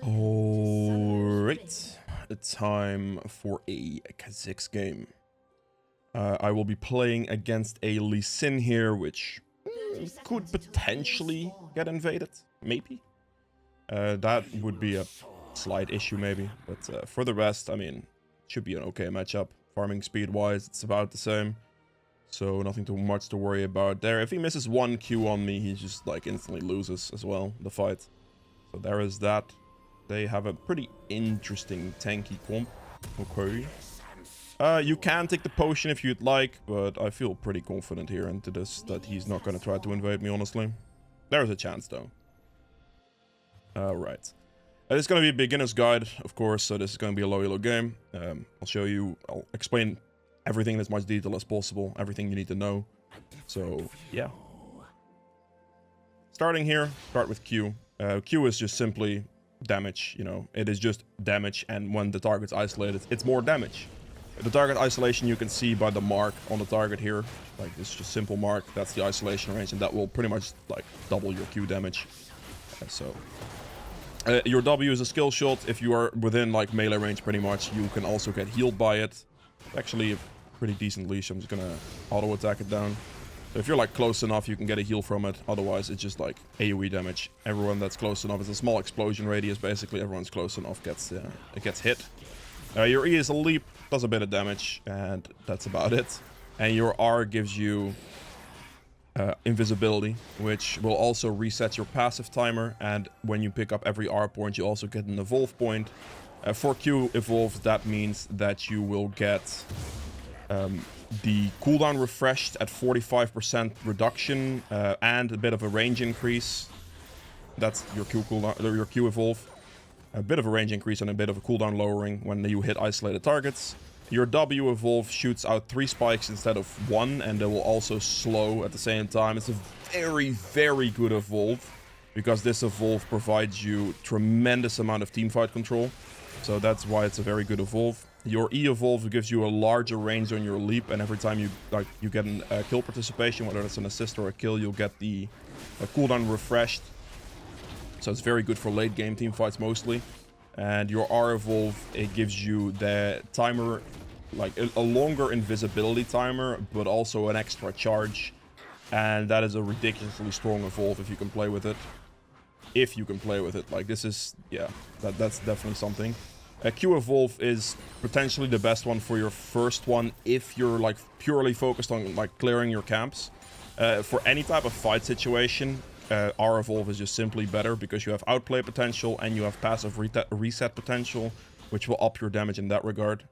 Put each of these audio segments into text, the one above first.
Alright, it's time for a Kha'zix game. I will be playing against a Lee Sin here, which could potentially get invaded, maybe. That would be a slight issue maybe, but for the rest, I mean, it should be an okay matchup. Farming speed-wise, it's about the same, so nothing too much to worry about there. If he misses one Q on me, he just like instantly loses as well, the fight. So there is that. They have a pretty interesting tanky comp. Okay. You can take the potion if you'd like, but I feel pretty confident here into this that he's not going to try to invade me, honestly. There's a chance, though. Alright. It's going to be a beginner's guide, of course, so this is going to be a low elo game. I'll explain everything in as much detail as possible, everything you need to know. So, yeah. Starting here, start with Q. Q is just simply damage, you know, it is just damage, and when the target's isolated, it's more damage. The target isolation you can see by the mark on the target here, like it's just simple mark, that's the isolation range, and that will pretty much like double your Q damage. Your W is a skill shot. If you are within like melee range pretty much, you can also get healed by it. Actually a pretty decent leash, I'm just gonna auto attack it down. If you're like close enough, you can get a heal from it. Otherwise, it's just like AoE damage. Everyone that's close enough, it's a small explosion radius. Basically, everyone's close enough gets hit. Your E is a leap, does a bit of damage, and that's about it. And your R gives you invisibility, which will also reset your passive timer. And when you pick up every R point, you also get an evolve point. For Q evolve, that means that you will get the cooldown refreshed at 45% reduction and a bit of a range increase. That's your Q cooldown, or your Q evolve. A bit of a range increase and a bit of a cooldown lowering when you hit isolated targets. Your W evolve shoots out 3 spikes instead of 1, and they will also slow at the same time. It's a very, very good evolve, because this evolve provides you tremendous amount of teamfight control. So that's why it's a very good evolve. Your E evolve gives you a larger range on your leap, and every time you get a kill participation, whether it's an assist or a kill, you'll get the cooldown refreshed. So it's very good for late game team fights mostly. And your R evolve, it gives you the timer, like a longer invisibility timer, but also an extra charge. And that is a ridiculously strong evolve if you can play with it. If you can play with it, like this is, yeah, that's definitely something. Q evolve is potentially the best one for your first one if you're like purely focused on like clearing your camps. For any type of fight situation, R evolve is just simply better because you have outplay potential and you have passive reset potential, which will up your damage in that regard.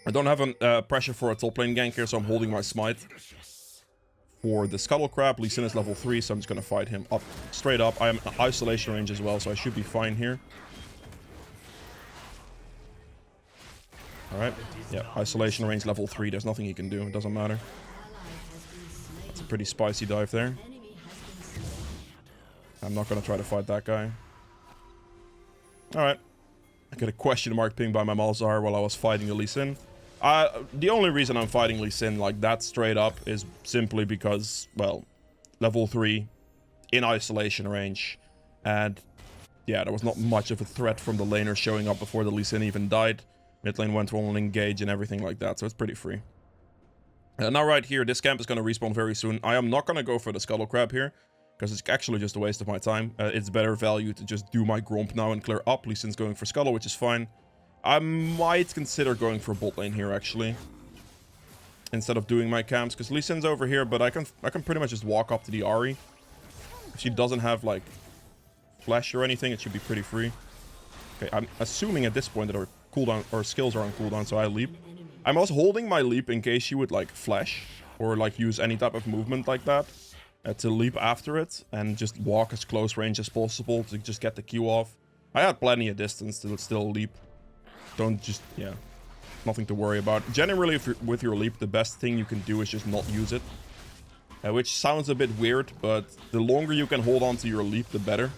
I don't have a pressure for a top lane gank here, so I'm holding my smite. For the Scuttle Crab, Lee Sin is level 3, so I'm just gonna fight him up straight up. I am in isolation range as well, so I should be fine here. Alright, yeah, isolation range level 3, there's nothing he can do, it doesn't matter. That's a pretty spicy dive there. I'm not gonna try to fight that guy. Alright. I get a question mark pinged by my Malzahar while I was fighting the Lee Sin. The only reason I'm fighting Lee Sin like that straight up is simply because, well, level 3 in isolation range. And yeah, there was not much of a threat from the laner showing up before the Lee Sin even died. Mid lane went on engage and everything like that, so it's pretty free. Now right here, this camp is going to respawn very soon. I am not going to go for the Scuttle Crab here, because it's actually just a waste of my time. It's better value to just do my Gromp now and clear up. Lee Sin's going for Scuttle, which is fine. I might consider going for bot lane here, actually, instead of doing my camps, because Lee Sin's over here, but I can pretty much just walk up to the Ahri. If she doesn't have, like, flash or anything, it should be pretty free. Okay, I'm assuming at this point that our cooldown or skills are on cooldown, so I leap. I'm also holding my leap in case she would like flash or like use any type of movement like that to leap after it and just walk as close range as possible to just get the Q off. I had plenty of distance to still leap. Don't just, yeah, nothing to worry about. Generally, if you're with your leap, the best thing you can do is just not use it, which sounds a bit weird, but the longer you can hold on to your leap, the better.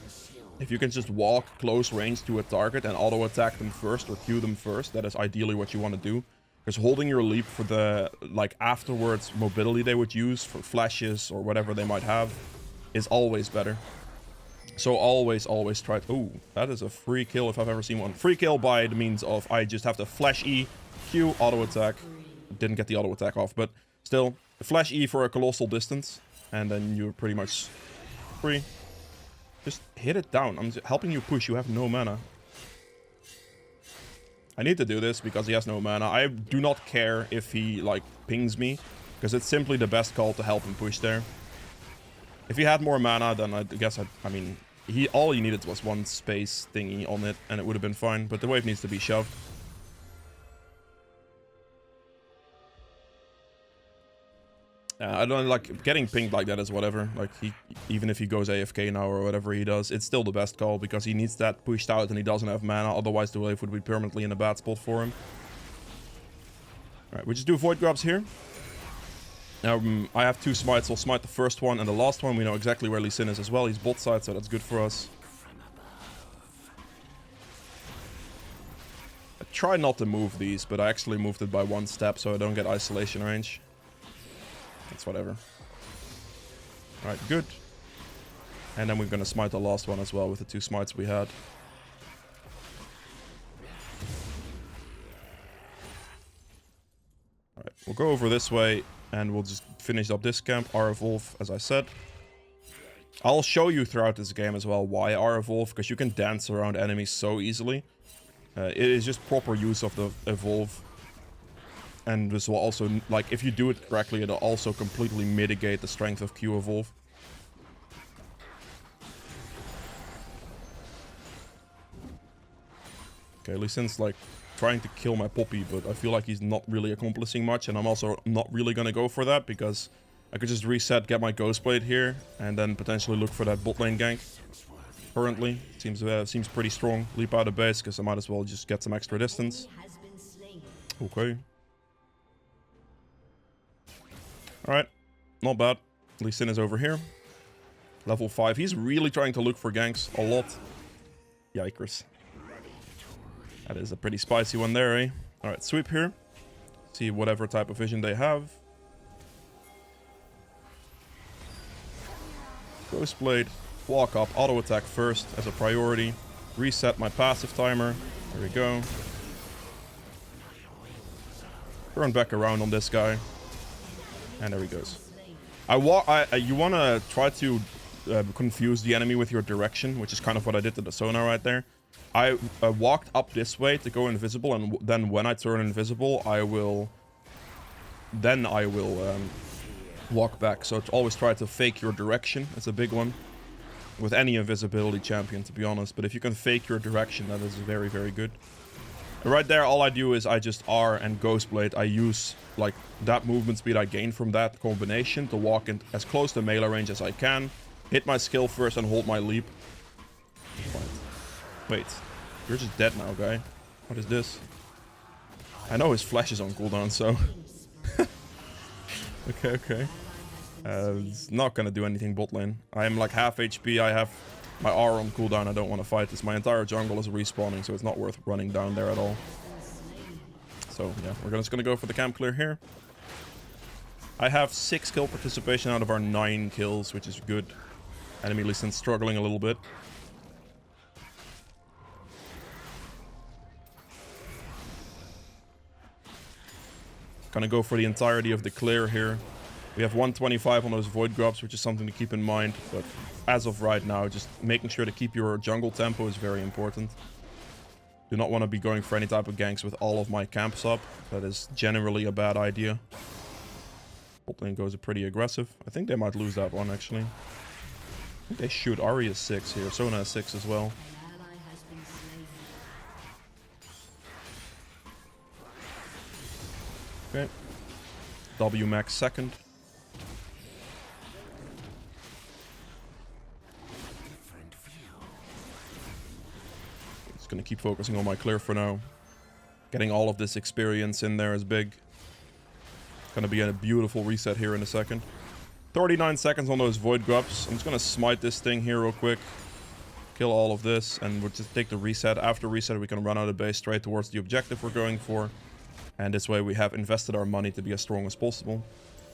If you can just walk close range to a target and auto attack them first or Q them first, that is ideally what you want to do. Because holding your leap for the, like, afterwards mobility they would use for flashes or whatever they might have is always better. So always try to... Ooh, that is a free kill if I've ever seen one. Free kill by the means of I just have to flash E, Q, auto attack. Didn't get the auto attack off, but still, flash E for a colossal distance, and then you're pretty much free. Just hit it down. I'm helping you push. You have no mana. I need to do this because he has no mana. I do not care if he, like, pings me, because it's simply the best call to help him push there. If he had more mana, then I guess I mean, all he needed was one space thingy on it, and it would have been fine, but the wave needs to be shoved. I don't like getting pinged like that is whatever. Like, even if he goes AFK now or whatever he does, it's still the best call because he needs that pushed out and he doesn't have mana. Otherwise, the wave would be permanently in a bad spot for him. Alright, we just do Void Grubs here. Now, I have 2 smites. I'll smite the first one and the last one. We know exactly where Lee Sin is as well. He's bot side, so that's good for us. I try not to move these, but I actually moved it by 1 step so I don't get isolation range. That's whatever. Alright, good. And then we're gonna smite the last one as well with the 2 smites we had. Alright, we'll go over this way and we'll just finish up this camp. R-Evolve, as I said. I'll show you throughout this game as well why R-Evolve, because you can dance around enemies so easily. It is just proper use of the Evolve. And this will also, like, if you do it correctly, it'll also completely mitigate the strength of Q Evolve. Okay, Lee Sin's, like, trying to kill my Poppy, but I feel like he's not really accomplishing much, and I'm also not really gonna go for that, because I could just reset, get my Ghostblade here, and then potentially look for that bot lane gank. Currently, seems pretty strong. Leap out of base, because I might as well just get some extra distance. Okay. Alright, not bad. Lee Sin is over here. Level 5. He's really trying to look for ganks a lot. Yikers. That is a pretty spicy one there, eh? Alright, sweep here. See whatever type of vision they have. Ghostblade. Walk up. Auto attack first as a priority. Reset my passive timer. There we go. Turn back around on this guy. And there he goes. You want to try to confuse the enemy with your direction, which is kind of what I did to the Sona right there. I walked up this way to go invisible, and then when I turn invisible, I will walk back. So always try to fake your direction. It's a big one with any invisibility champion, to be honest. But if you can fake your direction, that is very, very good. Right there, all I do is I just R and Ghostblade. I use, like, that movement speed I gain from that combination to walk in as close to melee range as I can. Hit my skill first and hold my leap. Wait, you're just dead now, guy. What is this? I know his flash is on cooldown, so... Okay. It's not gonna do anything bot lane. I am like half HP, I have... my R on cooldown, I don't want to fight this. My entire jungle is respawning, so it's not worth running down there at all. So, yeah, we're just going to go for the camp clear here. I have 6 kill participation out of our 9 kills, which is good. Enemy Lee Sin struggling a little bit. Gonna go for the entirety of the clear here. We have 125 on those Void Grubs, which is something to keep in mind, but as of right now, just making sure to keep your jungle tempo is very important. Do not want to be going for any type of ganks with all of my camps up. That is generally a bad idea. Bot lane goes pretty aggressive. I think they might lose that one, actually. I think they shoot. Ahri is 6 here. Sona is 6 as well. Okay. W max second. Just gonna keep focusing on my clear for now. Getting all of this experience in there is big. Gonna be a beautiful reset here in a second. 39 seconds on those Void Grubs. I'm just gonna smite this thing here real quick. Kill all of this, and we'll just take the reset. After reset, we can run out of base straight towards the objective we're going for. And this way we have invested our money to be as strong as possible.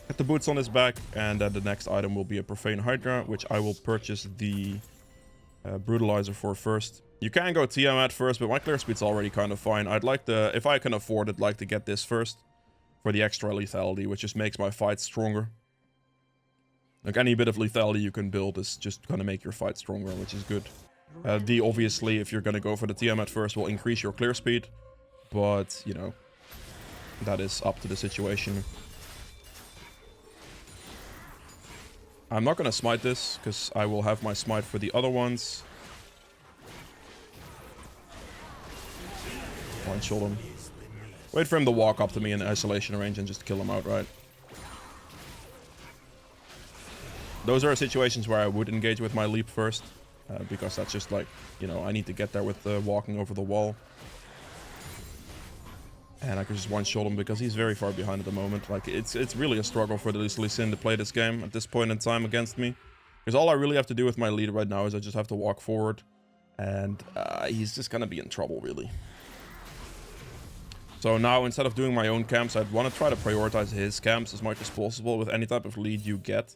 Get the boots on his back, and then the next item will be a Profane Hydra, which I will purchase the Brutalizer for first. You can go TM at first, but my clear speed's already kind of fine. I'd like to, if I can afford it, like to get this first for the extra lethality, which just makes my fight stronger. Like any bit of lethality you can build is just gonna make your fight stronger, which is good. D, obviously, if you're gonna go for the TM at first, will increase your clear speed, but, you know, that is up to the situation. I'm not gonna smite this, because I will have my smite for the other ones. One-shot him. Wait for him to walk up to me in isolation range and just kill him outright. Those are situations where I would engage with my leap first. Because that's just like, you know, I need to get there with walking over the wall. And I can just one-shot him because he's very far behind at the moment. Like, it's really a struggle for the Lee Sin to play this game at this point in time against me. Because all I really have to do with my lead right now is I just have to walk forward. And he's just gonna be in trouble, really. So now, instead of doing my own camps, I'd want to try to prioritize his camps as much as possible. With any type of lead you get,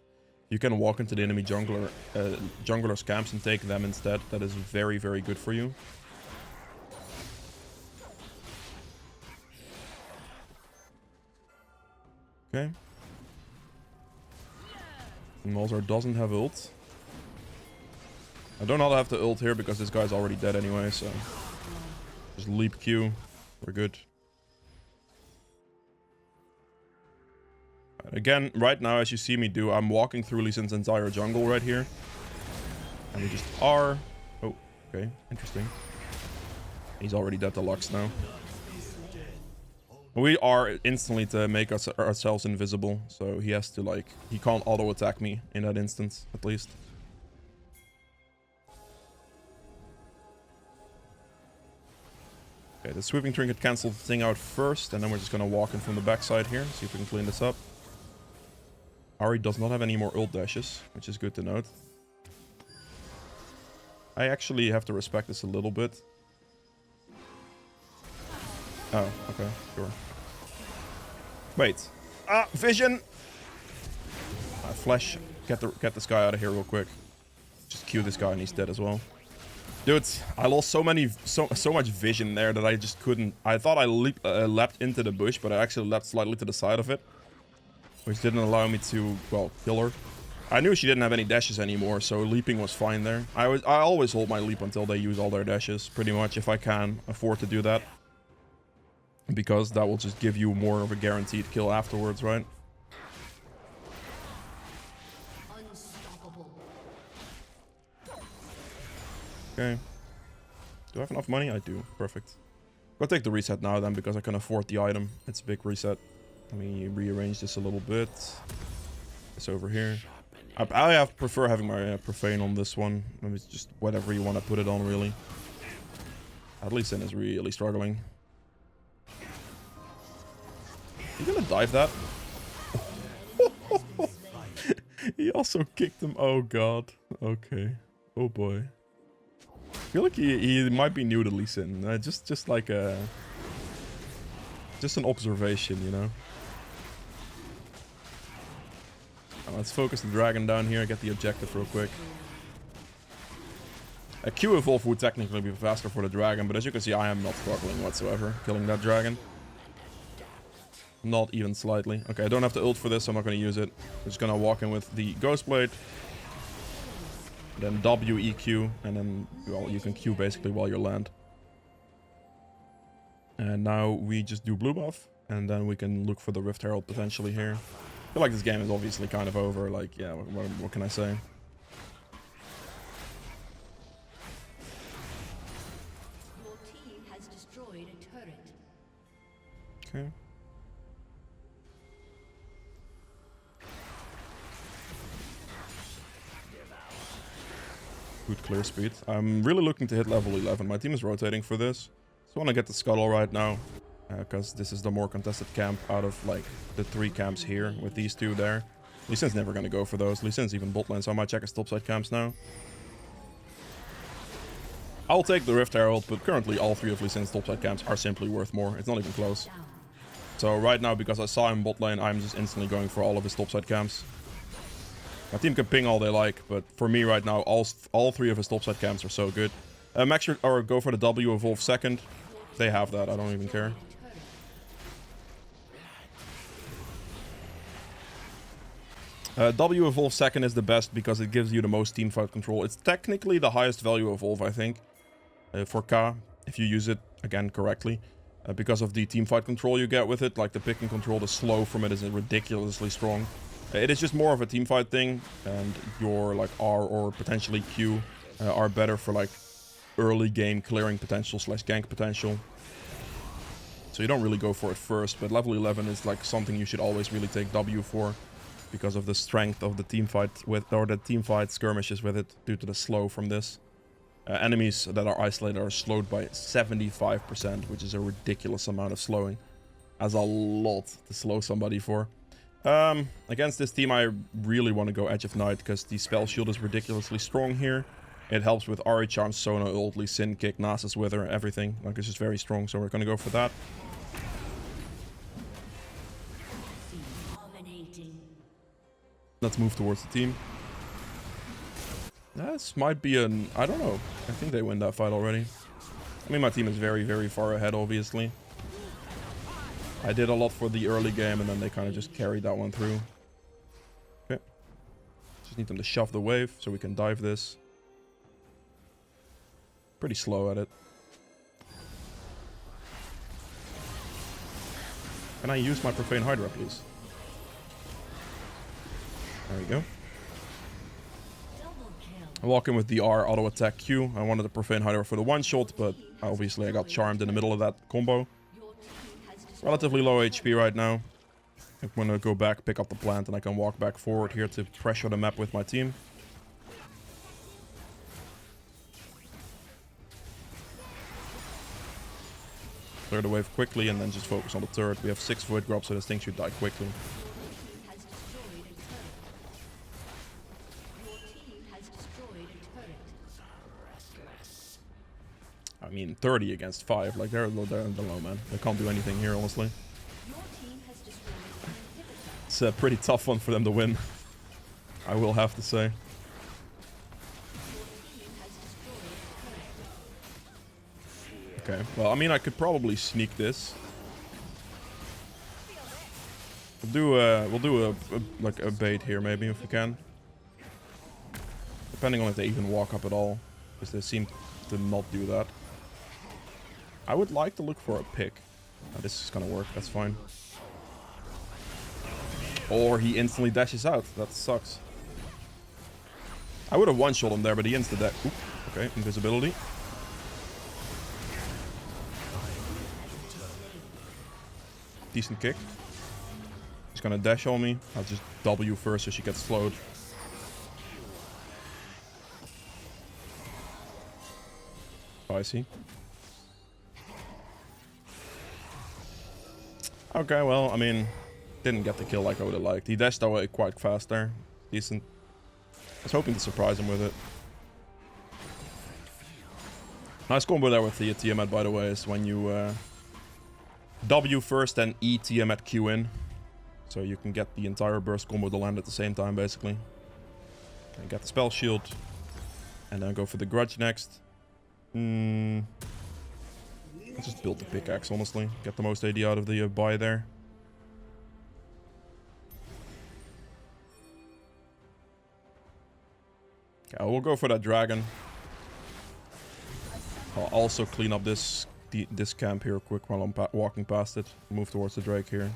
you can walk into the enemy jungler's camps and take them instead. That is very, very good for you. Okay. Malzar doesn't have ult. I do not have to ult here because this guy's already dead anyway, so... Just leap Q. We're good. Again, right now, as you see me do, I'm walking through Lee Sin's entire jungle right here. And we just are... Oh, okay. Interesting. He's already dead to Lux now. We are instantly to make ourselves invisible. So he has to, like... He can't auto-attack me in that instance, at least. Okay, the sweeping trinket cancels the thing out first. And then we're just gonna walk in from the backside here. See if we can clean this up. Ahri does not have any more ult dashes, which is good to note. I actually have to respect this a little bit. Oh, okay, sure. Wait. Ah, vision! Flash. Get this guy out of here real quick. Just Q this guy and he's dead as well. Dude, I lost so much vision there that I just couldn't... I thought I leapt into the bush, but I actually leapt slightly to the side of it. Which didn't allow me to, well, kill her. I knew she didn't have any dashes anymore, so leaping was fine there. I always hold my leap until they use all their dashes, pretty much, if I can afford to do that. Because that will just give you more of a guaranteed kill afterwards, right? Okay. Do I have enough money? I do. Perfect. Go take the reset now then, because I can afford the item. It's a big reset. Let me rearrange this a little bit. It's over here. I prefer having my profane on this one. Maybe it's just whatever you want to put it on, really. At least Sin is really struggling. You gonna dive that? He also kicked him. Oh god. Okay. Oh boy. I feel like he might be new to Lee Sin. Just like a... Just an observation, you know? Let's focus the dragon down here, get the objective real quick. A Q evolve would technically be faster for the dragon, but as you can see, I am not struggling whatsoever killing that dragon. Not even slightly. Okay, I don't have to ult for this, so I'm not going to use it. I'm just going to walk in with the Ghost Blade. Then W, EQ, and then, well, you can Q basically while you land. And now we just do blue buff, and then we can look for the Rift Herald potentially here. I feel like this game is obviously kind of over, like, yeah, what can I say? Your team has destroyed a turret. Okay. Good clear speed. I'm really looking to hit level 11. My team is rotating for this. So I want to get the Scuttle right now. Because this is the more contested camp out of, like, the 3 camps here with these 2 there. Lee Sin's never going to go for those. Lee Sin's even bot lane, so I might check his topside camps now. I'll take the Rift Herald, but currently all 3 of Lee Sin's topside camps are simply worth more. It's not even close. So right now, because I saw him bot lane, I'm just instantly going for all of his topside camps. My team can ping all they like, but for me right now, all three of his topside camps are so good. Max or go for the W evolve second. They have that. I don't even care. W evolve second is the best because it gives you the most teamfight control. It's technically the highest value evolve, I think, for K, if you use it, again, correctly. Because of the teamfight control you get with it, like the pick and control, the slow from it is ridiculously strong. It is just more of a teamfight thing, and your like R or potentially Q are better for like early game clearing potential / gank potential. So you don't really go for it first, but level 11 is like something you should always really take W for. Because of the strength of the teamfight with, or the teamfight skirmishes with it, due to the slow from this. Enemies that are isolated are slowed by 75%, which is a ridiculous amount of slowing. That's a lot to slow somebody for. Against this team, I really want to go Edge of Night, because the spell shield is ridiculously strong here. It helps with Ari Charm, Sona, Ult, Lee Sin, Kick, Nasus Wither, everything. Like, it's just very strong, so we're going to go for that. Let's move towards the team. This might be an... I don't know. I think they win that fight already. I mean, my team is very, very far ahead, obviously. I did a lot for the early game, and then they kind of just carried that one through. Okay. Just need them to shove the wave, so we can dive this. Pretty slow at it. Can I use my Profane Hydra, please? There we go. I walk in with the R, auto attack Q. I wanted to Profane Hydra for the one shot, but obviously I got charmed in the middle of that combo. Relatively low HP right now. I'm gonna go back, pick up the plant, and I can walk back forward here to pressure the map with my team. Clear the wave quickly and then just focus on the turret. We have 6 Void Grubs, so this thing should die quickly. I mean, 30 against 5. Like, they're low, man. They can't do anything here, honestly. It's a pretty tough one for them to win. I will have to say. Okay, well, I mean, I could probably sneak this. We'll do like a bait here, maybe, if we can. Depending on if they even walk up at all, because they seem to not do that. I would like to look for a pick. This is gonna work, that's fine. Or he instantly dashes out. That sucks. I would have one-shot him there, but he insta-dash. Okay, invisibility. Decent kick. He's gonna dash on me. I'll just W first so she gets slowed. Spicy. Okay, well, I mean, didn't get the kill like I would have liked. He dashed away quite fast there. Decent. I was hoping to surprise him with it. Nice combo there with the Tiamat, by the way, is when you W first and E Tiamat Q in. So you can get the entire burst combo to land at the same time, basically. And get the spell shield. And then go for the grudge next. Let's just build the pickaxe, honestly. Get the most AD out of the buy there. Okay, we'll go for that dragon. I'll also clean up this camp here quick while I'm walking past it. Move towards the Drake here.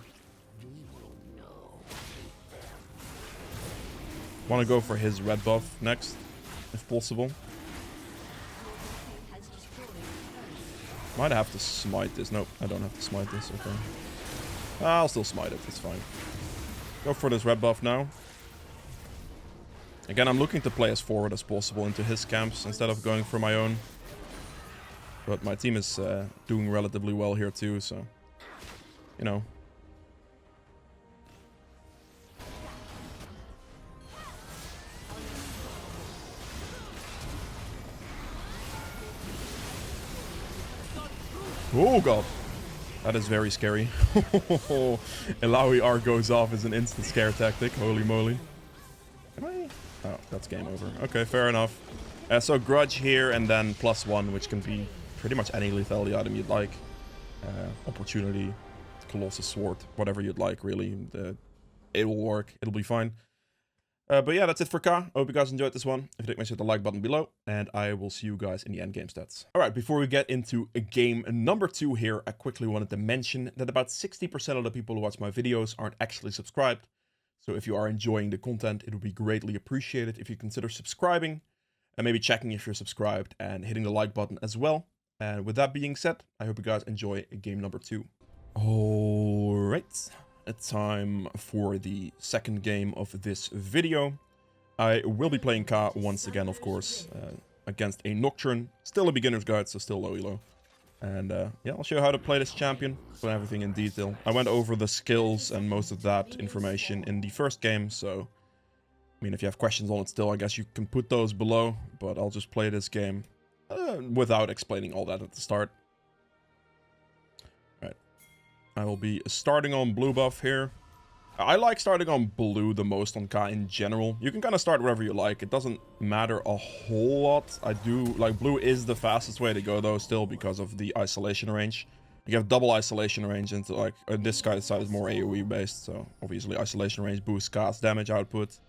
Want to go for his red buff next, if possible. Might have to smite this. Nope, I don't have to smite this. Okay. I'll still smite it. It's fine. Go for this red buff now. Again, I'm looking to play as forward as possible into his camps instead of going for my own. But my team is doing relatively well here too, so... You know. Oh god. That is very scary. Ilaoi R goes off as an instant scare tactic. Holy moly. Can I... That's game over. Okay, fair enough. So Grudge here, and then +1, which can be pretty much any lethality item you'd like. Opportunity, Colossus Sword, whatever you'd like, really. It will work. It'll be fine. But yeah, that's it for Ka. I hope you guys enjoyed this one. If you did, make sure to hit the like button below, and I will see you guys in the end game stats. Alright, before we get into game number 2 here, I quickly wanted to mention that about 60% of the people who watch my videos aren't actually subscribed. So if you are enjoying the content, it would be greatly appreciated if you consider subscribing, and maybe checking if you're subscribed, and hitting the like button as well. And with that being said, I hope you guys enjoy game number 2. Alright. It's time for the second game of this video. I will be playing Ka once again, of course, against a Nocturne. Still a beginner's guide, so still low elo. And yeah, I'll show you how to play this champion, so everything in detail. I went over the skills and most of that information in the first game, so I mean, if you have questions on it still, I guess you can put those below, but I'll just play this game without explaining all that at the start. I will be starting on blue buff here. I like starting on blue the most on Ka in general. You can kind of start wherever you like. It doesn't matter a whole lot. I do like blue is the fastest way to go though, still, because of the isolation range. You have double isolation range, and like this guy's side is more AoE based, so obviously isolation range boosts Ka's damage output,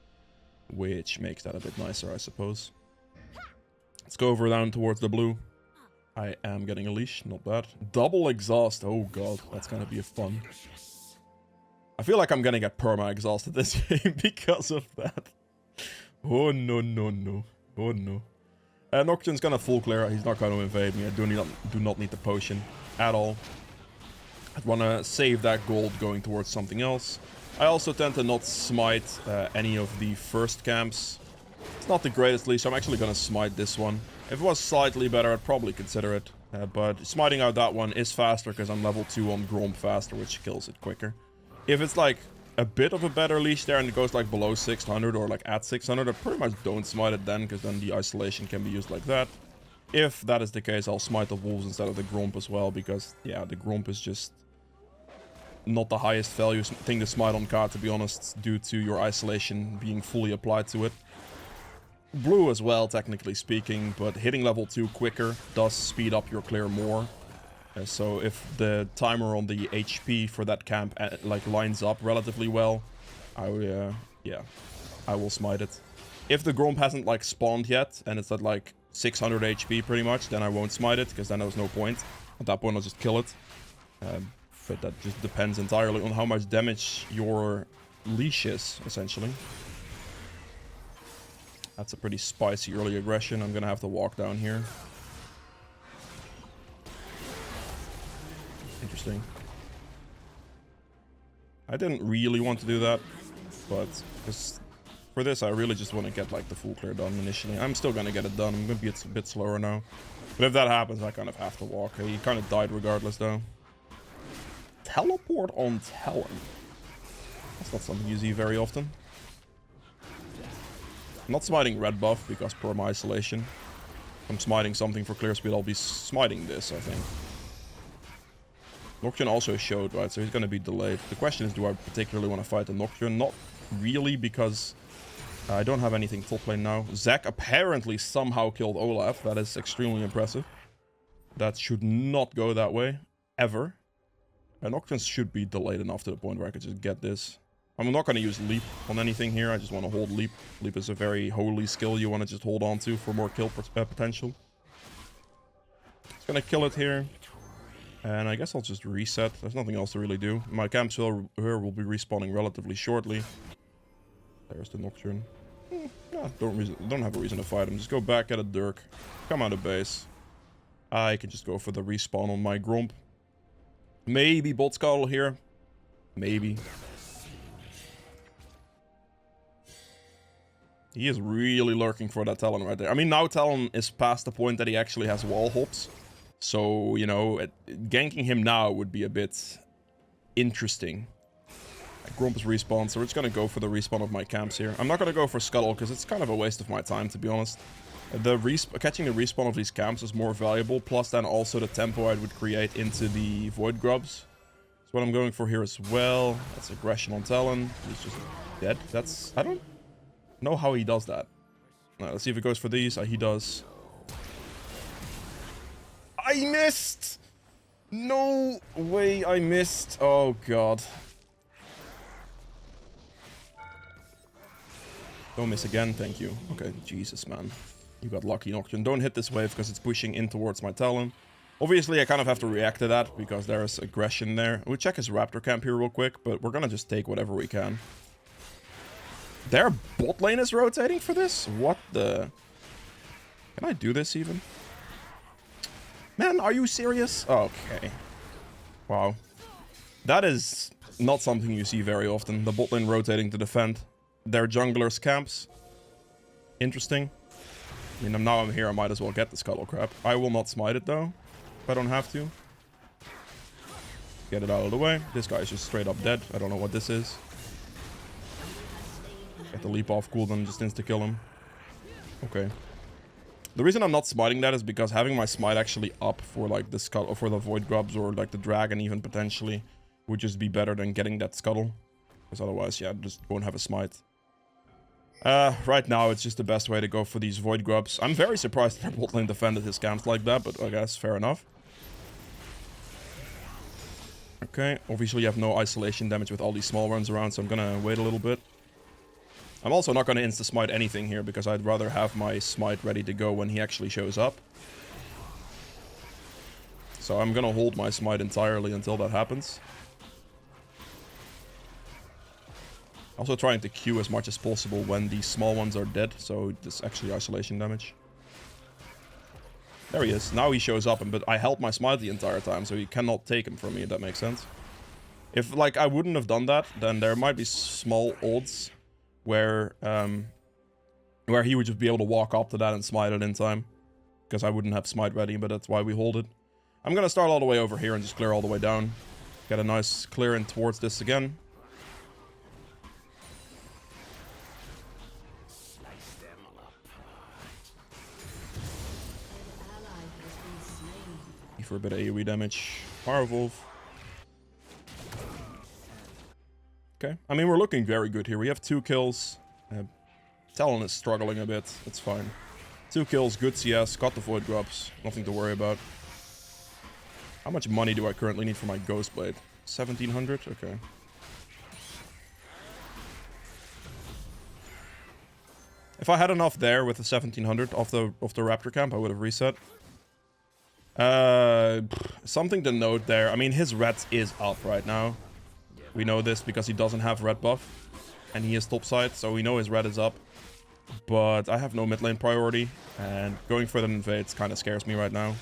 which makes that a bit nicer, I suppose. Let's go over down towards the blue. I am getting a leash, not bad. Double exhaust, oh god, that's gonna be fun. I feel like I'm gonna get perma exhausted this game because of that. Oh no, no, no. Oh no. Nocturne's gonna full clear, he's not gonna invade me. I do not need the potion at all. I'd wanna save that gold going towards something else. I also tend to not smite any of the first camps. It's not the greatest leash, so I'm actually gonna smite this one. If it was slightly better, I'd probably consider it. But smiting out that one is faster because I'm level 2 on Gromp faster, which kills it quicker. If it's like a bit of a better leash there and it goes like below 600 or like at 600, I pretty much don't smite it then, because then the isolation can be used like that. If that is the case, I'll smite the wolves instead of the Gromp as well, because yeah, the Gromp is just not the highest value thing to smite on Ka, to be honest, due to your isolation being fully applied to it. Blue as well, technically speaking, but hitting level 2 quicker does speed up your clear more. So if the timer on the HP for that camp like lines up relatively well, I will smite it. If the Gromp hasn't like spawned yet and it's at like 600 HP pretty much, then I won't smite it, because then there's no point. At that point I'll just kill it. But that just depends entirely on how much damage your leash is, essentially. That's a pretty spicy early aggression. I'm gonna have to walk down here. Interesting. I didn't really want to do that, but for this I really just want to get like the full clear done initially. I'm still gonna get it done. I'm gonna be a bit slower now. But if that happens, I kind of have to walk. He kind of died regardless though. Teleport on Talon. That's not something you see very often. I'm not smiting red buff because perma isolation. If I'm smiting something for clear speed, I'll be smiting this, I think. Nocturne also showed, right, so he's going to be delayed. The question is, do I particularly want to fight the Nocturne? Not really, because I don't have anything top lane now. Zac apparently somehow killed Olaf. That is extremely impressive. That should not go that way, ever. Nocturne should be delayed enough to the point where I could just get this. I'm not going to use Leap on anything here. I just want to hold Leap. Leap is a very holy skill you want to just hold on to for more kill potential. It's going to kill it here. And I guess I'll just reset. There's nothing else to really do. My camps here will be respawning relatively shortly. There's the Nocturne. Yeah, don't have a reason to fight him. Just go back at a Dirk. Come out of base. I can just go for the respawn on my Gromp. Maybe Bolt Scuttle here. Maybe. He is really lurking for that Talon right there. I mean, now Talon is past the point that he actually has wall hops. So, you know, ganking him now would be a bit interesting. Gromp is respawned, so we're just going to go for the respawn of my camps here. I'm not going to go for Scuttle, because it's kind of a waste of my time, to be honest. Catching the respawn of these camps is more valuable, plus then also the tempo I would create into the Void Grubs. That's what I'm going for here as well. That's aggression on Talon. He's just dead. I don't know how he does that. Let's see if it goes for these. He does. I missed! No way I missed. Oh, God. Don't miss again, thank you. Okay, Jesus, man. You got lucky, Nocturne. Don't hit this wave because it's pushing in towards my Talon. Obviously, I kind of have to react to that because there is aggression there. We'll check his Raptor camp here real quick, but we're gonna just take whatever we can. Their bot lane is rotating for this? What the... Can I do this even? Man, are you serious? Okay. Wow. That is not something you see very often. The bot lane rotating to defend their junglers' camps. Interesting. I mean, now I'm here, I might as well get the Scuttle Crab. I will not smite it, though, if I don't have to. Get it out of the way. This guy is just straight up dead. I don't know what this is. Get the leap off cooldown, just insta-kill him. Okay. The reason I'm not smiting that is because having my smite actually up for, like, the Scuttle, for the Void Grubs or, like, the Dragon even, potentially, would just be better than getting that Scuttle. Because otherwise, yeah, just won't have a smite. Right now, it's just the best way to go for these Void Grubs. I'm very surprised that bot lane defended his camps like that, but I guess fair enough. Okay, obviously you have no isolation damage with all these small ones around, so I'm gonna wait a little bit. I'm also not gonna insta-smite anything here, because I'd rather have my smite ready to go when he actually shows up. So I'm gonna hold my smite entirely until that happens. Also trying to Q as much as possible when these small ones are dead, so it's actually isolation damage. There he is. Now he shows up, but I held my smite the entire time, so he cannot take him from me, if that makes sense. If, like, I wouldn't have done that, then there might be small odds where he would just be able to walk up to that and smite it in time. Because I wouldn't have smite ready, but that's why we hold it. I'm gonna start all the way over here and just clear all the way down. Get a nice clear in towards this again. For a bit of AoE damage. Power Evolve. Okay. I mean, we're looking very good here. We have 2 kills. Talon is struggling a bit. It's fine. 2 kills, good CS, got the Void Grubs. Nothing to worry about. How much money do I currently need for my Ghost Blade? 1700? Okay. If I had enough there with the 1700 off the Raptor camp, I would have reset. Something to note there. I mean, his red is up right now. We know this because he doesn't have red buff. And he is topside, so we know his red is up. But I have no mid lane priority. And going for the invades kind of scares me right now.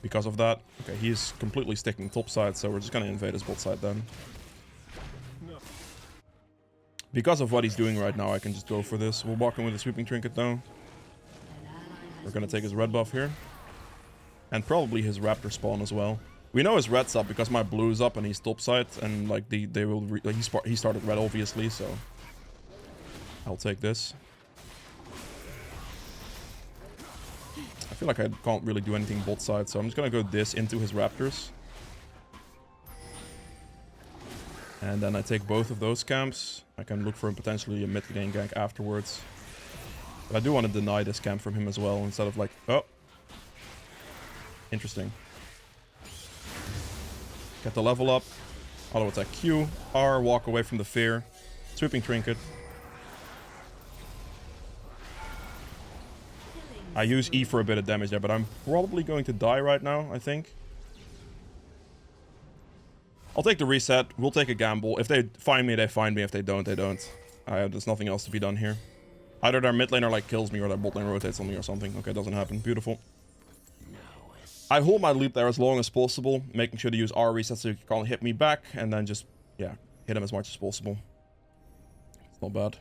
Because of that. Okay, he's completely sticking topside, so we're just going to invade his bot side then. Because of what he's doing right now, I can just go for this. We'll walk in with a sweeping trinket though. We're going to take his red buff here. And probably his raptor spawn as well. We know his red's up because my blue's up and he's topside. And like they will like he started red obviously, so I'll take this. I feel like I can't really do anything bot side, so I'm just gonna go this into his raptors. And then I take both of those camps. I can look for potentially a mid lane gank afterwards. But I do want to deny this camp from him as well instead of like, oh. Interesting. Get the level up. Auto attack Q. R. Walk away from the fear. Sweeping trinket. I use E for a bit of damage there, but I'm probably going to die right now, I think. I'll take the reset. We'll take a gamble. If they find me, they find me. If they don't, they don't. There's nothing else to be done here. Either their mid laner like kills me or their bot lane rotates on me or something. Okay, doesn't happen. Beautiful. I hold my loop there as long as possible, making sure to use R reset so he can't hit me back, and then just, yeah, hit him as much as possible. It's not bad.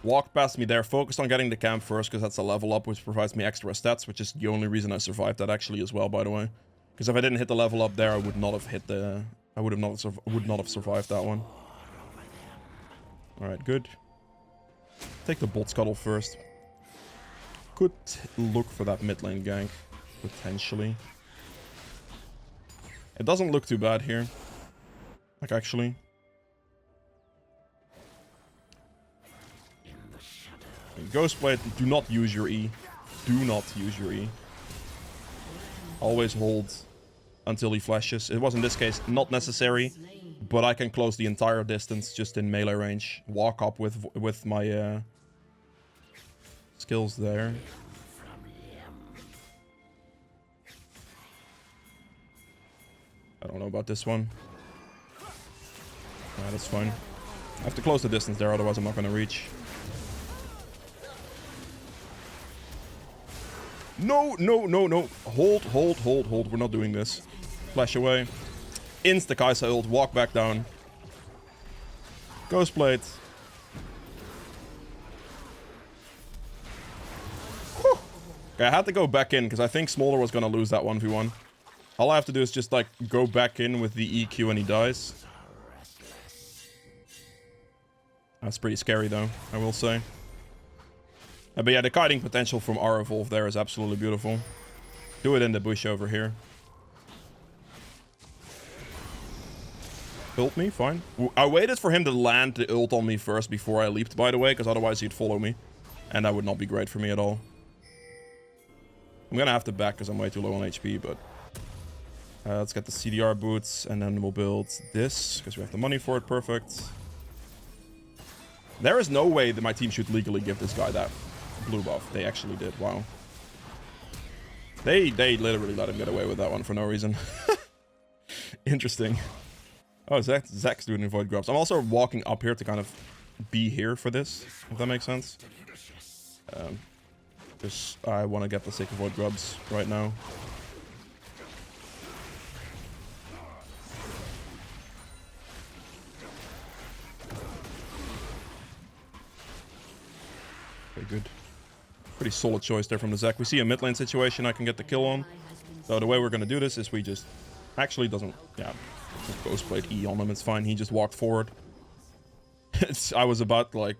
Walked past me there, focused on getting the camp first, because that's a level up, which provides me extra stats, which is the only reason I survived that actually as well, by the way. Because if I didn't hit the level up there, I would not have hit the... I would not have survived that one. Alright, good. Take the bot scuttle first. Could look for that mid lane gank. Potentially. It doesn't look too bad here. Like, actually. Ghostblade, do not use your E. Do not use your E. Always hold until he flashes. It was in this case not necessary, but I can close the entire distance just in melee range. Walk up with my skills there. I don't know about this one. Nah, that's fine. I have to close the distance there, otherwise I'm not going to reach. No, no, no, no. Hold, hold, hold, hold. We're not doing this. Flash away. Insta-Kai'Sa ult. Walk back down. Ghostblade. Whew. Okay, I had to go back in because I think Smolder was going to lose that 1v1. All I have to do is just, like, go back in with the EQ and he dies. That's pretty scary, though, I will say. But yeah, the kiting potential from our evolve there is absolutely beautiful. Do it in the bush over here. Ult me, fine. I waited for him to land the ult on me first before I leaped, by the way, because otherwise he'd follow me. And that would not be great for me at all. I'm gonna have to back because I'm way too low on HP, but... let's get the CDR boots, and then we'll build this, because we have the money for it, perfect. There is no way that my team should legally give this guy that blue buff. They actually did, wow. They literally let him get away with that one for no reason. Interesting. Oh, Zach's doing avoid grubs. I'm also walking up here to kind of be here for this, if that makes sense. Just, I want to get the sick avoid grubs right now. Okay, good. Pretty solid choice there from the Zach. We see a mid lane situation I can get the kill on. So the way we're going to do this is we just... Actually doesn't... Yeah, just Ghostblade E on him. It's fine. He just walked forward. I was about to, like,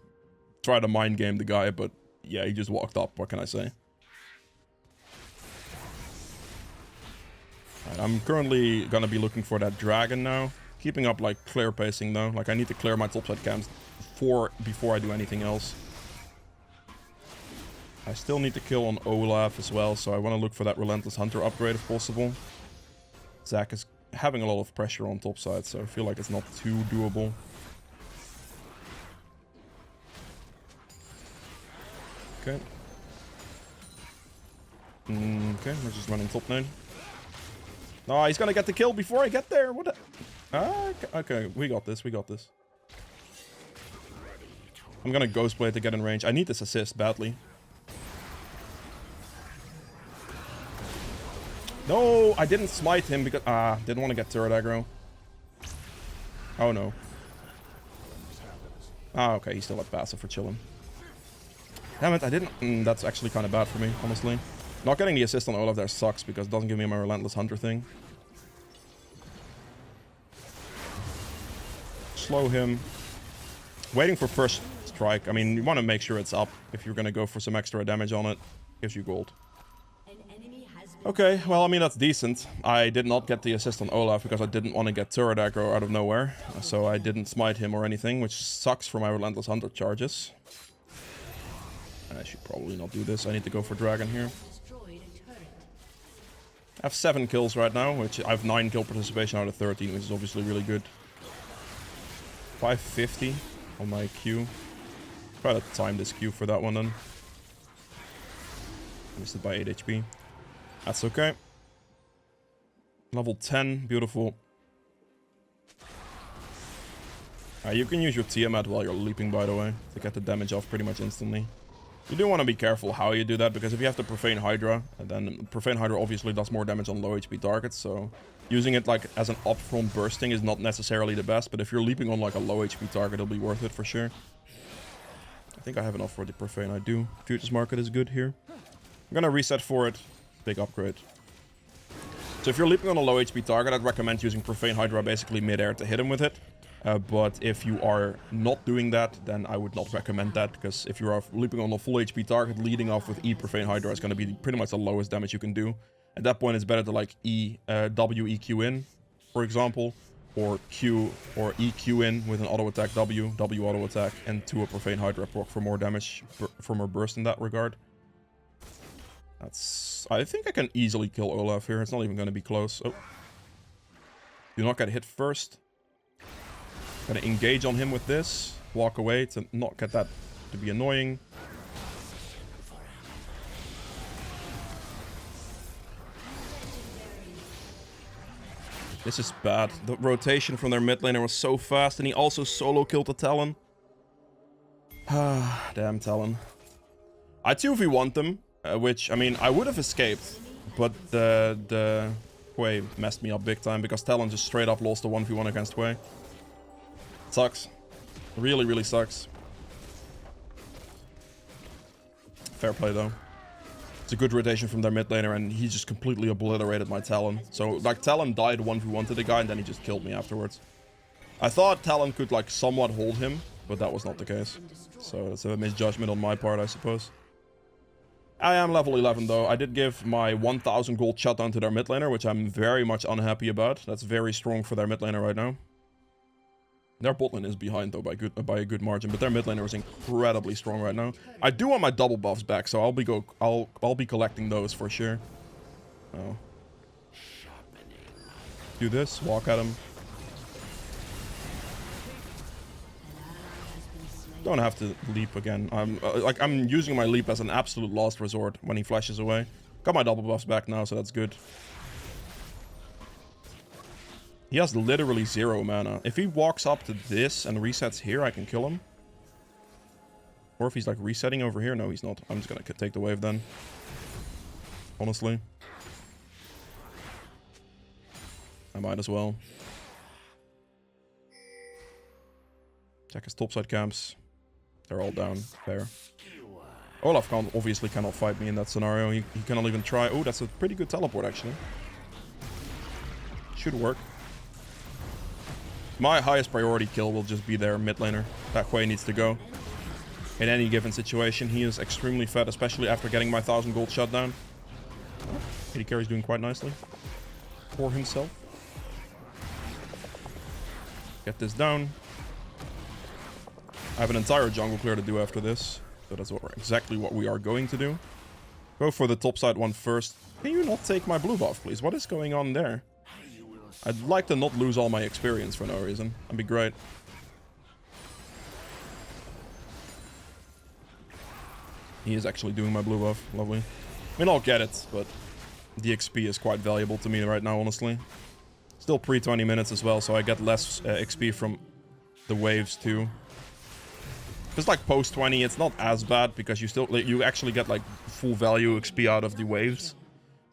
try to mind game the guy, but yeah, he just walked up. What can I say? Right, I'm currently going to be looking for that dragon now. Keeping up, like, clear pacing, though. Like, I need to clear my topside camps before I do anything else. I still need to kill on Olaf as well, so I want to look for that Relentless Hunter upgrade if possible. Zach is having a lot of pressure on topside, so I feel like it's not too doable. Okay. Okay, we're just running top lane. No, he's gonna get the kill before I get there. What? Okay, we got this. We got this. I'm gonna Ghostblade to get in range. I need this assist badly. No, I didn't smite him because... didn't want to get turret aggro. Oh, no. Okay, he still had passive for chilling. Damn it, I didn't... that's actually kind of bad for me, honestly. Not getting the assist on Olaf there sucks because it doesn't give me my Relentless Hunter thing. Slow him. Waiting for first strike. I mean, you want to make sure it's up if you're going to go for some extra damage on it. Gives you gold. Okay, well, I mean, that's decent. I did not get the assist on Olaf because I didn't want to get turret aggro out of nowhere. So I didn't smite him or anything, which sucks for my Relentless Hunter charges. I should probably not do this. I need to go for dragon here. I have 7 kills right now, which I have 9 kill participation out of 13, which is obviously really good. 550 on my Q. Try to time this Q for that one then. Missed it by 8 HP. That's okay. Level 10, beautiful. You can use your Tiamat while you're leaping, by the way, to get the damage off pretty much instantly. You do want to be careful how you do that, because if you have the Profane Hydra, then Profane Hydra obviously does more damage on low HP targets, so using it like as an upfront bursting is not necessarily the best, but if you're leaping on like a low HP target, it'll be worth it for sure. I think I have enough for the Profane, I do. Futures Market is good here. I'm gonna reset for it. Big upgrade. So if you're leaping on a low HP target, I'd recommend using Profane Hydra basically mid-air to hit him with it. But if you are not doing that, then I would not recommend that, because if you are leaping on a full HP target, leading off with E Profane Hydra is going to be pretty much the lowest damage you can do. At that point, it's better to like WEQ in, for example, or Q or EQ in with an auto attack W auto attack, and 2 a Profane Hydra proc for more damage from her burst in that regard. That's... I think I can easily kill Olaf here. It's not even going to be close. Oh. Do not get hit first. Gonna engage on him with this. Walk away to not get that to be annoying. This is bad. The rotation from their mid laner was so fast, and he also solo killed the Talon. Ah, damn Talon. I 2v1'd them, which, I mean, I would have escaped, but the Hwei messed me up big time because Talon just straight up lost the 1v1 against Hwei. Sucks. Really, really sucks. Fair play, though. It's a good rotation from their mid laner, and he just completely obliterated my Talon. So, like, Talon died 1v1 to the guy, and then he just killed me afterwards. I thought Talon could, like, somewhat hold him, but that was not the case. So, it's a misjudgment on my part, I suppose. I am level 11, though. I did give my 1000 gold shutdown to their mid laner, which I'm very much unhappy about. That's very strong for their mid laner right now. Their bot lane is behind, though, by a good margin, but their mid laner is incredibly strong right now. I do want my double buffs back, so I'll be collecting those for sure. Oh. Do this, walk at him. Don't have to leap again. I'm using my leap as an absolute last resort when he flashes away. Got my double buffs back now, so that's good. He has literally 0 mana. If he walks up to this and resets here, I can kill him. Or if he's like resetting over here. No, he's not. I'm just gonna take the wave then. Honestly. I might as well. Check his topside camps. They're all down. Fair. Olaf obviously cannot fight me in that scenario. He cannot even try. Oh, that's a pretty good teleport, actually. Should work. My highest priority kill will just be their mid laner. That Hwei needs to go. In any given situation, he is extremely fed, especially after getting my 1000 gold shutdown. AD carry's doing quite nicely. For himself. Get this down. I have an entire jungle clear to do after this. So that's exactly what we are going to do. Go for the topside one first. Can you not take my blue buff, please? What is going on there? I'd like to not lose all my experience for no reason. That'd be great. He is actually doing my blue buff. Lovely. I mean, I'll get it, but the XP is quite valuable to me right now, honestly. Still pre-20 minutes as well, so I get less XP from the waves too. Just like post-20, it's not as bad because you actually get like full value XP out of the waves.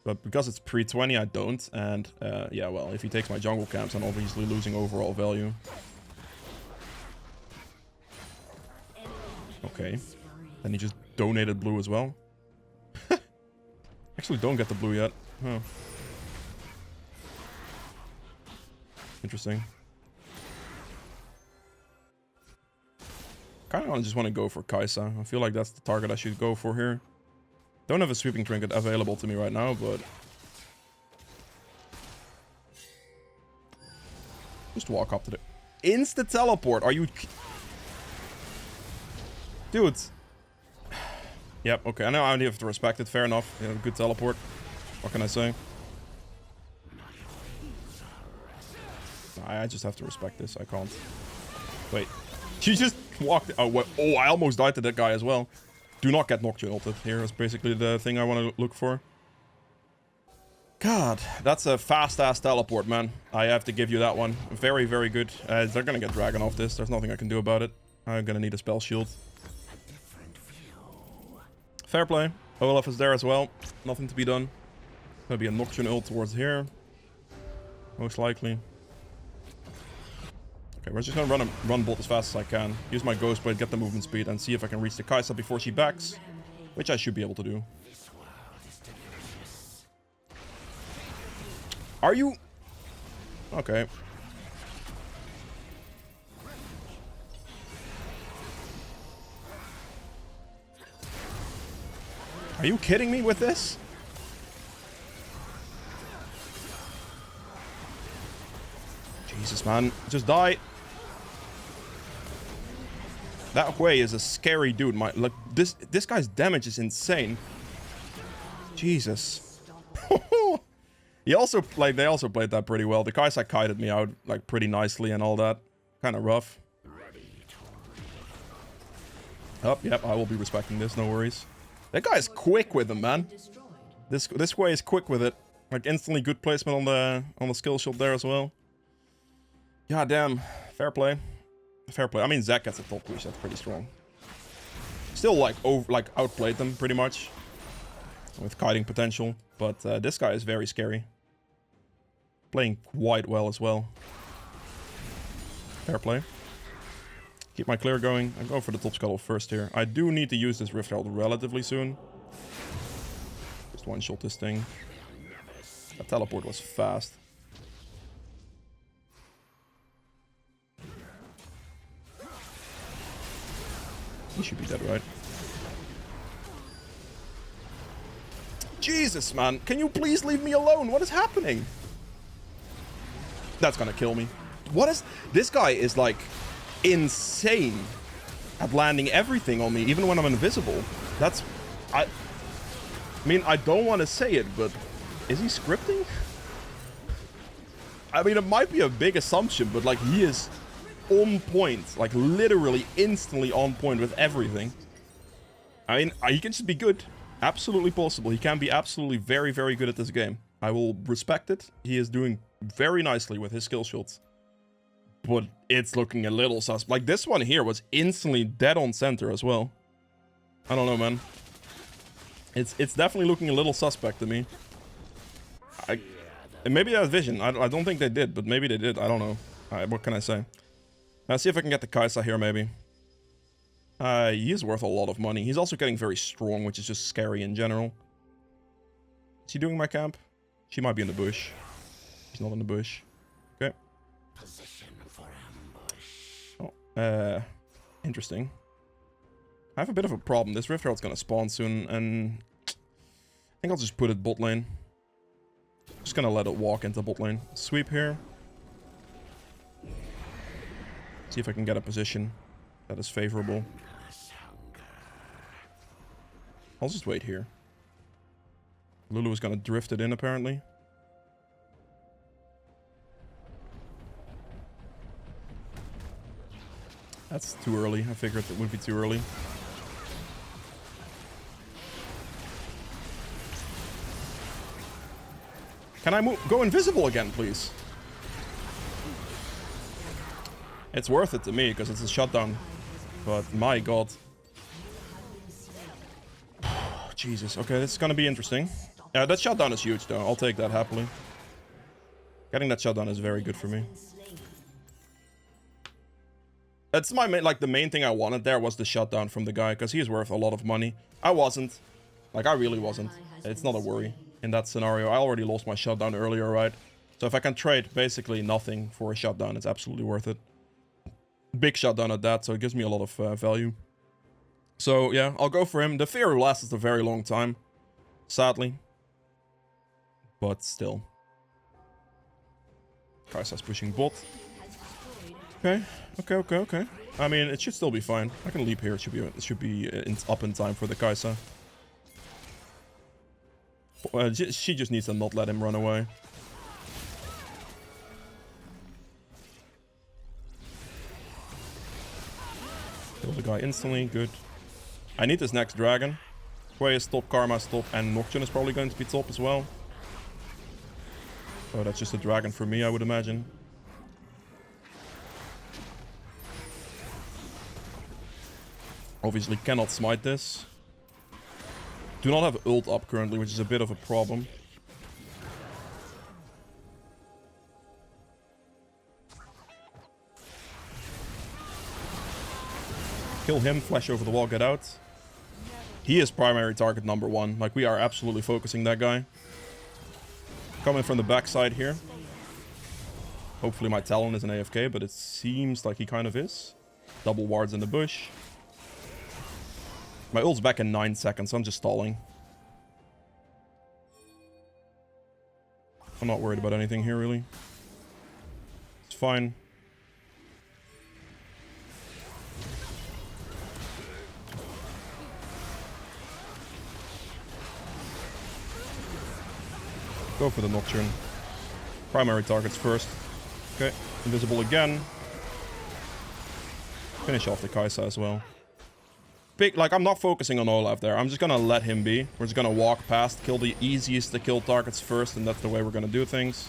But because it's pre-20, I don't. And yeah, well, if he takes my jungle camps, I'm obviously losing overall value. Okay. Then he just donated blue as well. Actually don't get the blue yet. Huh. Interesting. Kind of just want to go for Kaisa. I feel like that's the target I should go for here. Don't have a sweeping trinket available to me right now, but... just walk up to the... Insta teleport! Are you... Dude. Yep, okay. I know I only have to respect it. Fair enough. Yeah, good teleport. What can I say? I just have to respect this. I can't. Wait. She just walked... Oh, what? Oh, I almost died to that guy as well. Do not get Nocturne ulted here is basically the thing I want to look for. God, that's a fast-ass teleport, man. I have to give you that one. Very, very good. They're gonna get Dragon off this. There's nothing I can do about it. I'm gonna need a spell shield. Fair play. Olaf is there as well. Nothing to be done. Gonna be a Nocturne ult towards here. Most likely. Okay, we're just gonna run bot as fast as I can. Use my Ghost Blade, get the movement speed, and see if I can reach the Kaisa before she backs. Which I should be able to do. Are you... Okay. Are you kidding me with this? Jesus, man. Just die. That way is a scary dude. Like this guy's damage is insane. Jesus. He also played. They also played that pretty well. The Kha'zix kited me out like pretty nicely and all that. Kind of rough. Oh, yep. I will be respecting this. No worries. That guy's quick with them, man. This way is quick with it. Like instantly good placement on the skill shot there as well. God damn. Fair play. Fair play. I mean, Zach gets a top push. That's pretty strong. Still like outplayed them pretty much with kiting potential, but this guy is very scary. Playing quite well as well. Fair play. Keep my clear going. I'm going for the top scuttle first here. I do need to use this Rift Herald relatively soon. Just one shot this thing. That teleport was fast. He should be dead, right? Jesus, man. Can you please leave me alone? What is happening? That's gonna kill me. What is... This guy is, like, insane at landing everything on me, even when I'm invisible. That's... I mean, I don't want to say it, but... Is he scripting? I mean, it might be a big assumption, but, like, he is... on point, like literally instantly on point with everything. I mean, he can just be good. Absolutely possible. He can be absolutely very, very good at this game. I will respect it. He is doing very nicely with his skill shots. But it's looking a little sus. Like this one here was instantly dead on center as well. I don't know, man. It's definitely looking a little suspect to me. And maybe that's vision. I don't think they did, but maybe they did. I don't know. What can I say? Let's see if I can get the Kha'zix here, maybe. He is worth a lot of money. He's also getting very strong, which is just scary in general. Is he doing my camp? She might be in the bush. She's not in the bush. Okay. Oh, interesting. I have a bit of a problem. This Rift Herald's gonna spawn soon, and... I think I'll just put it bot lane. Just gonna let it walk into bot lane. Sweep here. See if I can get a position that is favorable. I'll just wait here. Lulu is gonna drift it in, apparently. That's too early. I figured it would be too early. Can I go invisible again, please? It's worth it to me, because it's a shutdown. But my god. Jesus, okay, this is gonna be interesting. Yeah, that shutdown is huge, though. I'll take that happily. Getting that shutdown is very good for me. That's my main, like, the main thing I wanted there was the shutdown from the guy, because he is worth a lot of money. I wasn't. Like, I really wasn't. It's not a worry in that scenario. I already lost my shutdown earlier, right? So if I can trade basically nothing for a shutdown, it's absolutely worth it. Big shutdown at that, so it gives me a lot of value. So, yeah, I'll go for him. The fear lasts a very long time. Sadly. But still. Kha'zix's pushing bot. Okay. Okay. I mean, it should still be fine. I can leap here. It should be up in time for the Kha'zix. She just needs to not let him run away. Kill the guy instantly. Good. I need this next dragon. Quay is top, Karma is top, and Nocturne is probably going to be top as well. So that's just a dragon for me, I would imagine. Obviously cannot smite this. Do not have ult up currently, which is a bit of a problem. Kill him, flash over the wall, get out. He is primary target number 1. Like, we are absolutely focusing that guy. Coming from the backside here. Hopefully my Talon is an AFK, but it seems like he kind of is. Double wards in the bush. My ult's back in 9 seconds, so I'm just stalling. I'm not worried about anything here, really. It's fine. Go for the Nocturne. Primary targets first. Okay, invisible again. Finish off the Kaisa as well. Like, I'm not focusing on Olaf there. I'm just gonna let him be. We're just gonna walk past, kill the easiest to kill targets first, and that's the way we're gonna do things.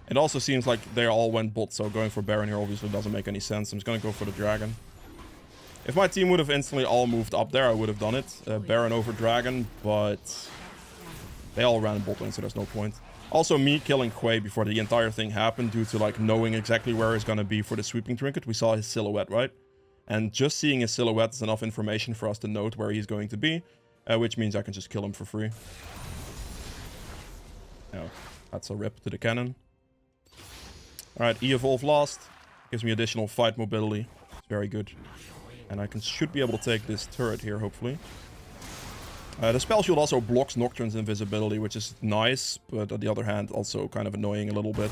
It also seems like they all went bot, so going for Baron here obviously doesn't make any sense. I'm just gonna go for the Dragon. If my team would have instantly all moved up there, I would have done it. Baron over Dragon, but they all ran bot lane, so there's no point. Also, me killing Quay before the entire thing happened due to, like, knowing exactly where he's gonna be for the sweeping trinket. We saw his silhouette, right? And just seeing his silhouette is enough information for us to note where he's going to be, which means I can just kill him for free. Oh, that's a rip to the cannon. Alright, E-Evolve lost. Gives me additional fight mobility. It's very good. And I should be able to take this turret here, hopefully. The spell shield also blocks Nocturne's invisibility, which is nice, but on the other hand, also kind of annoying a little bit.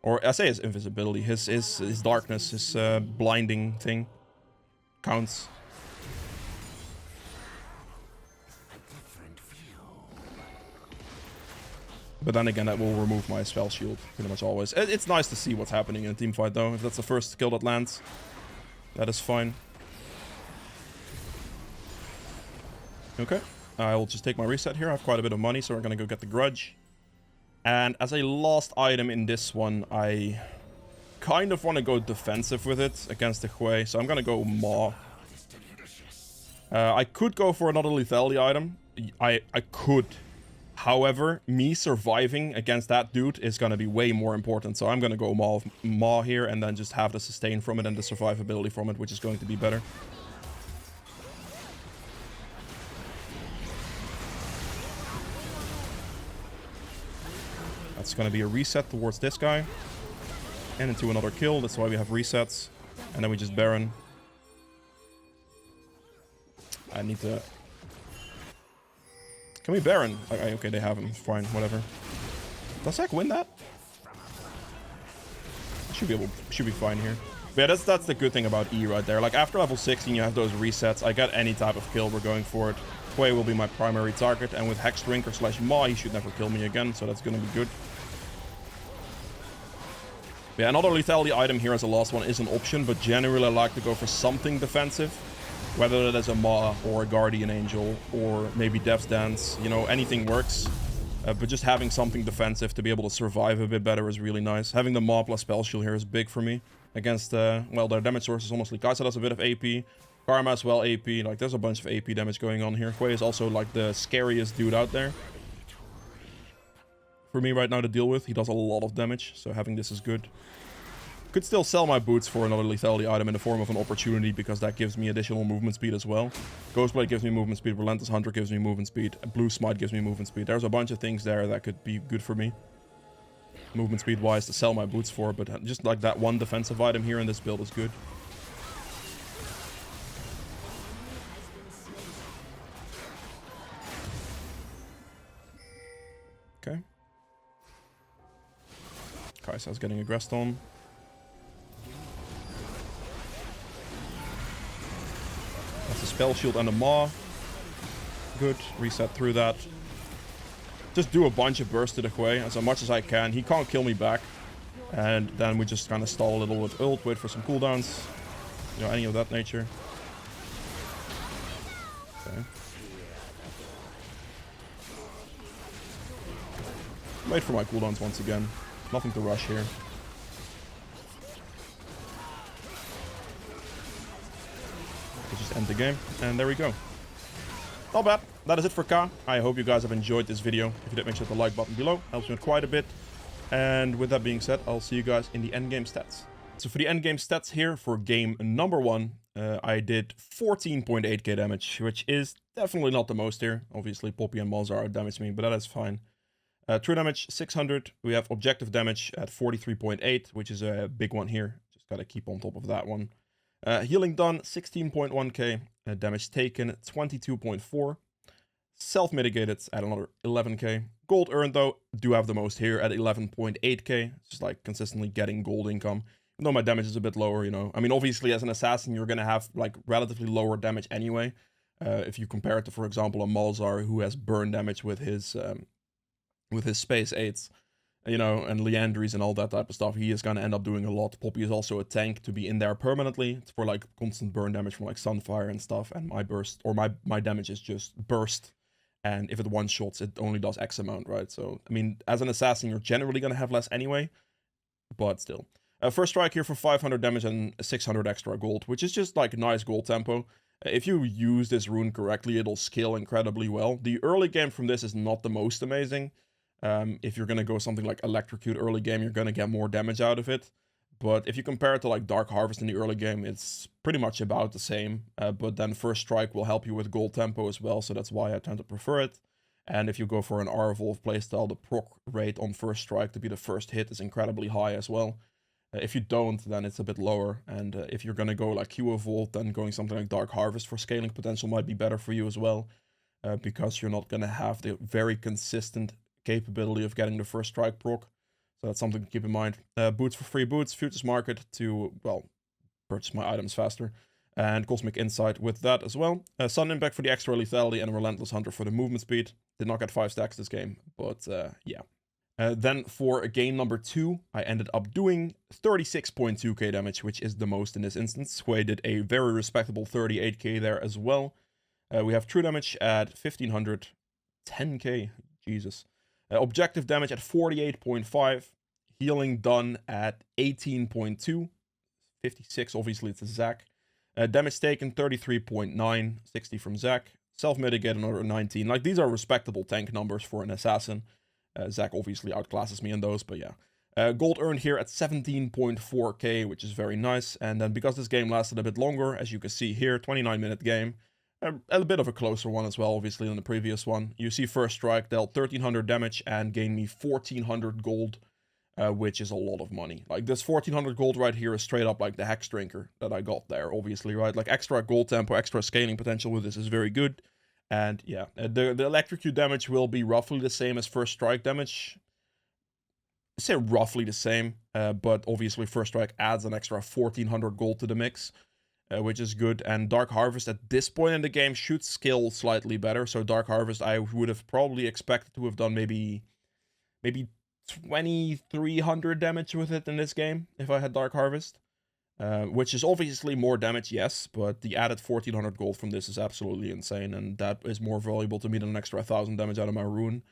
Or I say his invisibility, his darkness, his blinding thing counts. But then again, that will remove my spell shield pretty much always. It's nice to see what's happening in a team fight though. If that's the first kill that lands, that is fine. Okay, I will just take my reset here. I have quite a bit of money, so we're gonna go get the Grudge. And as a last item in this one, I kind of want to go defensive with it against the Hui, so I'm gonna go Maw. I could go for another lethality item. I could. However, me surviving against that dude is gonna be way more important, so I'm gonna go Maw here and then just have the sustain from it and the survivability from it, which is going to be better. That's going to be a reset towards this guy. And into another kill. That's why we have resets. And then we just Baron. I need to... Can we Baron? Okay, they have him. Fine, whatever. Does Zach win that? Should be fine here. But yeah, that's the good thing about E right there. Like, after level 16, you have those resets. I get any type of kill, we're going for it. Quay will be my primary target. And with Hex Drinker / Maw, he should never kill me again. So that's going to be good. Yeah, another lethality item here as a last one is an option, but generally I like to go for something defensive. Whether that is a Maw or a Guardian Angel or maybe Death's Dance, you know, anything works. But just having something defensive to be able to survive a bit better is really nice. Having the Maw plus Spell Shield here is big for me. Against, well, their damage source is almost like Kaisa does a bit of AP. Karma as well AP. Like, there's a bunch of AP damage going on here. Quay is also, like, the scariest dude out there for me right now to deal with. He does a lot of damage, so having this is good. Could still sell my boots for another lethality item in the form of an opportunity, because that gives me additional movement speed as well. Ghostblade gives me movement speed, Relentless Hunter gives me movement speed, Blue Smite gives me movement speed. There's a bunch of things there that could be good for me, movement speed wise, to sell my boots for, but just like that one defensive item here in this build is good. Okay. Kaisa's getting aggressed on. That's a Spell Shield and a Maw. Good. Reset through that. Just do a bunch of bursts to the Hui as much as I can. He can't kill me back. And then we just kind of stall a little with ult, wait for some cooldowns. You know, any of that nature. Okay. Wait for my cooldowns once again. Nothing to rush here. Just end the game, and there we go. Not bad. That is it for Ka. I hope you guys have enjoyed this video. If you did, make sure to hit the like button below. Helps me out quite a bit. And with that being said, I'll see you guys in the endgame stats. So for the endgame stats here for game number 1, I did 14.8k damage, which is definitely not the most here. Obviously, Poppy and Malzar outdamaged me, but that is fine. True damage 600. We have objective damage at 43.8, which is a big one here. Just gotta keep on top of that one. Healing done 16.1k. Damage taken 22.4. Self-mitigated at another 11k. Gold earned, though, do have the most here at 11.8k. Just like consistently getting gold income. Even though my damage is a bit lower, you know. I mean, obviously, as an assassin, you're going to have like relatively lower damage anyway. If you compare it to, for example, a Malzar who has burn damage with his space 8s, you know, and Leandries and all that type of stuff, he is going to end up doing a lot. Poppy is also a tank to be in there permanently. It's for like constant burn damage from like Sunfire and stuff. And my burst, or my damage is just burst. And if it one-shots, it only does X amount, right? So, I mean, as an assassin, you're generally going to have less anyway. But still. First strike here for 500 damage and 600 extra gold, which is just like nice gold tempo. If you use this rune correctly, it'll scale incredibly well. The early game from this is not the most amazing. If you're going to go something like Electrocute early game, you're going to get more damage out of it. But if you compare it to like Dark Harvest in the early game, it's pretty much about the same. But then First Strike will help you with gold tempo as well, so that's why I tend to prefer it. And if you go for an R-Evolve playstyle, the proc rate on First Strike to be the first hit is incredibly high as well. If you don't, then it's a bit lower. And if you're going to go like Q-Evolve, then going something like Dark Harvest for scaling potential might be better for you as well. Because you're not going to have the very consistent capability of getting the First Strike proc. So that's something to keep in mind. Boots for free boots, Futures Market to, well, purchase my items faster. And Cosmic Insight with that as well. Sun Impact for the extra lethality and Relentless Hunter for the movement speed. Did not get 5 stacks this game, but yeah. Then for game number 2, I ended up doing 36.2k damage, which is the most in this instance. Hui did a very respectable 38k there as well. We have true damage at 1500, 10k, Jesus. Objective damage at 48.5, healing done at 18.2, 56 obviously it's a Zac. Damage taken 33.9, 60 from Zac. Self-mitigate another 19. Like, these are respectable tank numbers for an assassin. Zac obviously outclasses me in those, but yeah. Gold earned here at 17.4k, which is very nice. And then because this game lasted a bit longer, as you can see here, 29-minute game. A bit of a closer one as well, obviously, than the previous one. You see First Strike dealt 1300 damage and gained me 1400 gold, which is a lot of money. Like, this 1400 gold right here is straight up like the Hex Drinker that I got there, obviously, right? Like, extra gold tempo, extra scaling potential with this is very good. And yeah, the Electrocute damage will be roughly the same as First Strike damage. I say roughly the same, but obviously First Strike adds an extra 1400 gold to the mix. Which is good, and Dark Harvest at this point in the game should scale slightly better. So Dark Harvest, I would have probably expected to have done maybe 2300 damage with it in this game if I had Dark Harvest. Which is obviously more damage, yes, but the added 1400 gold from this is absolutely insane, and that is more valuable to me than an extra 1000 damage out of my rune.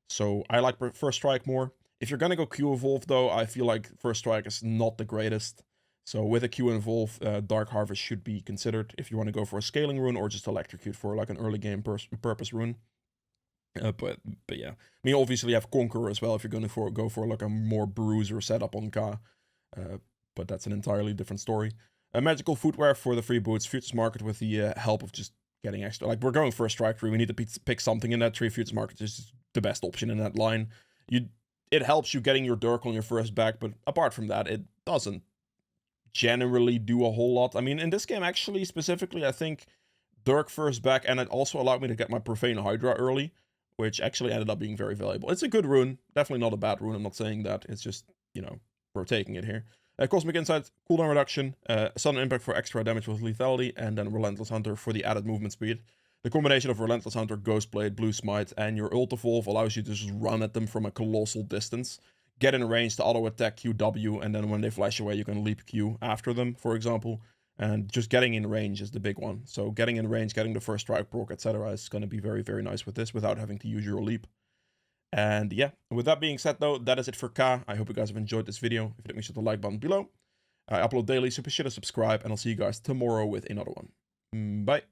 So I like First Strike more. If you're gonna go Q-Evolve though, I feel like First Strike is not the greatest. So with a Q-Evolve, Dark Harvest should be considered if you want to go for a scaling rune or just Electrocute for like an early game purpose rune. But yeah, I mean, obviously you have Conqueror as well if you're going to go for like a more bruiser setup on K. But that's an entirely different story. Magical footwear for the free boots, Futures Market with the help of just getting extra. Like, we're going for a strike tree, we need to pick something in that tree. Futures Market is the best option in that line. It helps you getting your Dirk on your first back, but apart from that, it doesn't generally do a whole lot. I mean, in this game, actually, specifically, I think Dirk first back, and it also allowed me to get my Profane Hydra early, which actually ended up being very valuable. It's a good rune, definitely not a bad rune, I'm not saying that, it's just, you know, we're taking it here. Cosmic Insight, cooldown reduction, Sudden Impact for extra damage with lethality, and then Relentless Hunter for the added movement speed. The combination of Relentless Hunter, Ghostblade, Blue Smite, and your Ult Evolve allows you to just run at them from a colossal distance. Get in range to auto-attack QW, and then when they flash away, you can leap Q after them, for example. And just getting in range is the big one. So getting in range, getting the first strike proc, etc. is going to be very, very nice with this without having to use your leap. And yeah, with that being said though, that is it for K. I hope you guys have enjoyed this video. If you did, make sure to the like button below. I upload daily, so be sure to subscribe, and I'll see you guys tomorrow with another one. Bye.